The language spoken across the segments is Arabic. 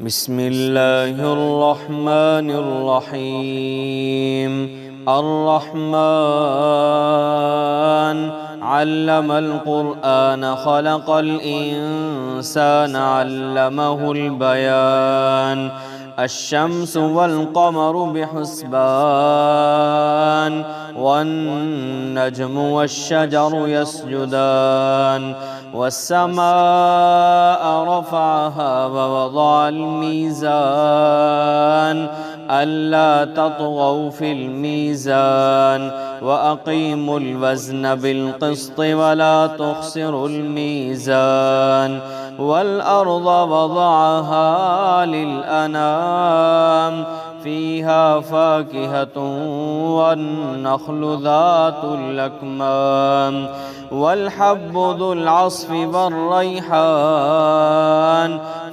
بسم الله الرحمن الرحيم. الرحمن علم القرآن خلق الإنسان علمه البيان. الشمس والقمر بحسبان والنجم والشجر يسجدان والسماء رفعها ووضع الميزان ألا تطغوا في الميزان وأقيموا الوزن بالقسط ولا تخسروا الميزان والأرض وضعها للأنام فيها فاكهة والنخل ذات الأكمام والحب ذو العصف والريحان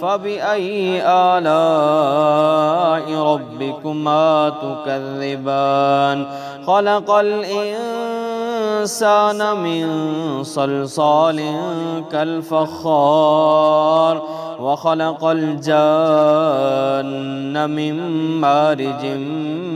فبأي آلاء ربكما تكذبان. خلق الإنسان من صلصال كالفخار وخلق الجان من مارج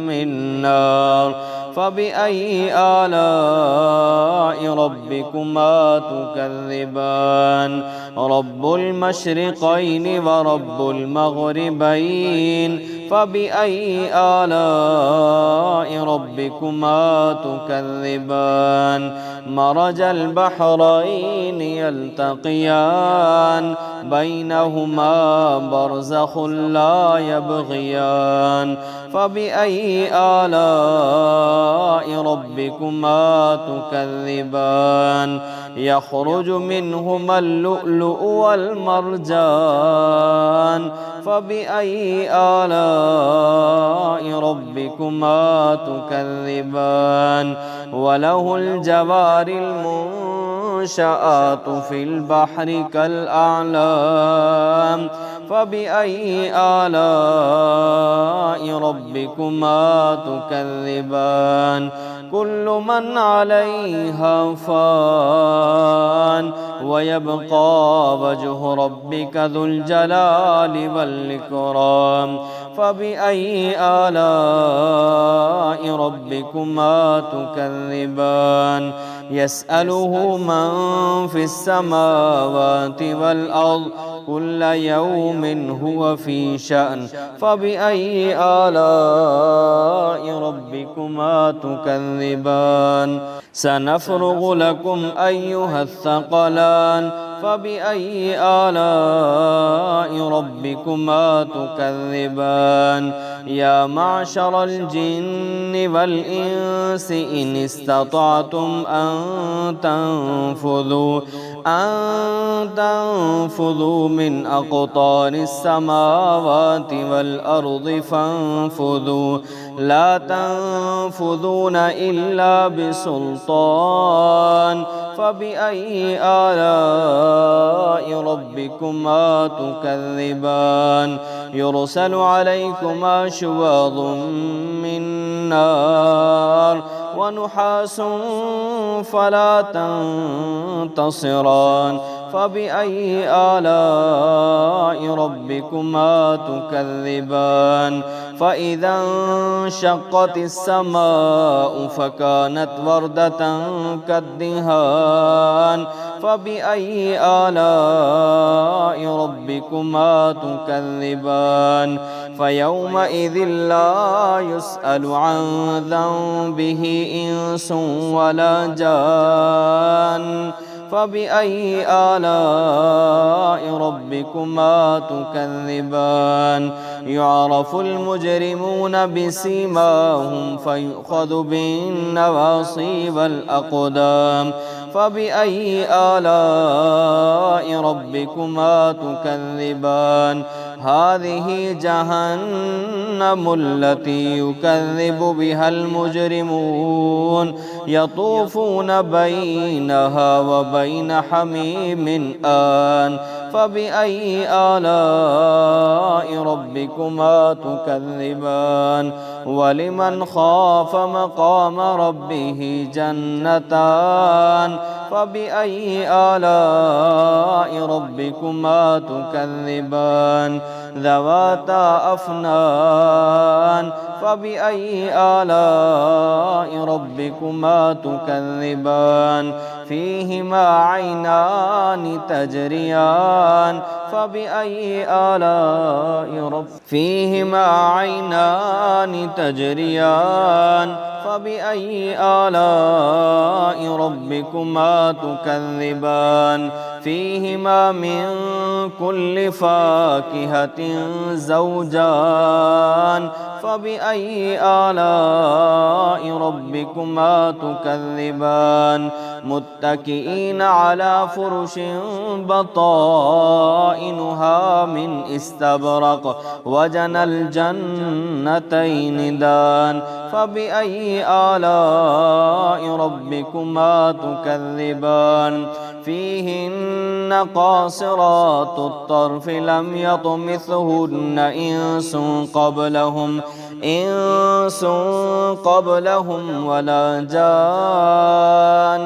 من نار فبأي آلاء ربكما تكذبان. رب المشرقين ورب المغربين فبأي آلاء ربكما تكذبان. مرج البحرين يلتقيان بينهما برزخ لا يبغيان فبأي آلاء ربكما تكذبان. يخرج منهما اللؤلؤ والمرجان فبأي آلاء ربكما تكذبان. وله الجوار المنشآت في البحر كالأعلام فبأي آلاء ربكما تكذبان. كل من عليها فان ويبقى وجه ربك ذو الجلال والإكرام فبأي آلاء ربكما تكذبان. يسأله من في السماوات والأرض كل يوم هو في شأن فبأي آلاء ربكما تكذبان. سنفرغ لكم أيها الثقلان فبأي آلاء ربكما تكذبان. يا معشر الجن والإنس إن استطعتم أن تنفذوا من أقطار السماوات والأرض فانفذوا لا تنفذون إلا بسلطان فبأي آلاء ربكما تكذبان. يرسل عليكما شواظ من نار ونحاس فلا تنتصران فبأي آلاء ربكما تكذبان. فإذا انشقت السماء فكانت وردة كالدهان فبأي آلاء ربكما تكذبان. فيومئذ لا يسأل عن ذنبه إنس ولا جان فبأي آلاء ربكما تكذبان. يعرف المجرمون بسيماهم فيؤخذ بالنواصي والأقدام فبأي آلاء ربكما تكذبان. هذه جهنم التي يكذب بها المجرمون يطوفون بينها وبين حميم آن فبأي آلاء ربكما تكذبان. ولمن خاف مقام ربه جنتان فبأي آلاء ربكما تكذبان ذواتا أفنان فبأي آلاء ربكما تكذبان فيهما عينان تجريان فبأي آلاء فيهما عينان تجريان فبأي آلاء ربكما تكذبان فيهما من كل فاكهة زوجان فبأي آلاء ربكما تكذبان متكئين على فرش بطائنها من استبرق وجنى الجنتين دان فبأي آلاء ربكما تكذبان فيهن قاصرات الطرف لم يطمثهن إنس قبلهم ولا جان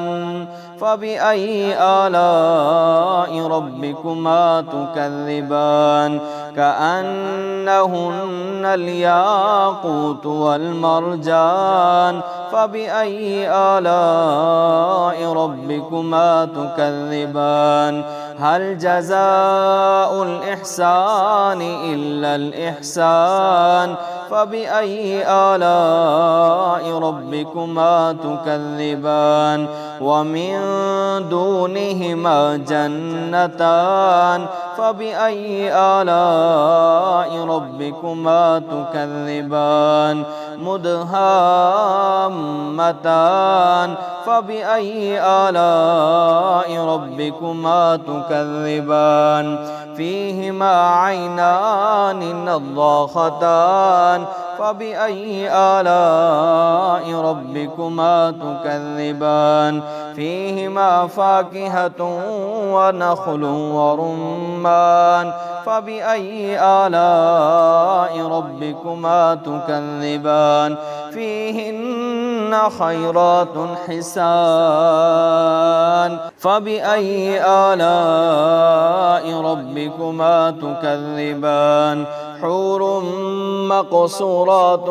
فبأي آلاء ربكما تكذبان كأنهن الياقوت والمرجان فبأي آلاء ربكما تكذبان هل جزاء الإحسان إلا الإحسان فبأي آلاء ربكما تكذبان ومن دونهما جنتان فبأي آلاء ربكما تكذبان مدهامتان فبأي آلاء ربكما تكذبان فيهما عينان نضاختان فبأي آلاء ربكما تكذبان فيهما فاكهة ونخل ورمان فبأي آلاء ربكما تكذبان فيهن خيرات حسان فبأي آلاء ربكما تكذبان حور مقصورات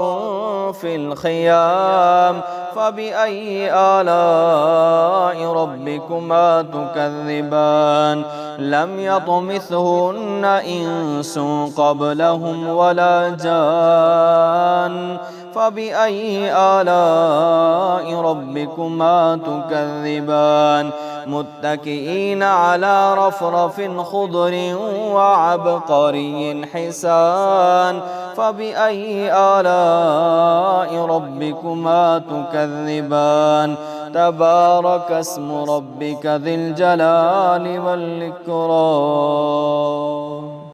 في الخيام فبأي آلاء ربكما تكذبان لم يطمثهن إنس قبلهم ولا جان فبأي آلاء ربكما تكذبان متكئين على رفرف خضر وعبقري حسان فبأي آلاء ربكما تكذبان تبارك اسم ربك ذي الجلال والإكرام.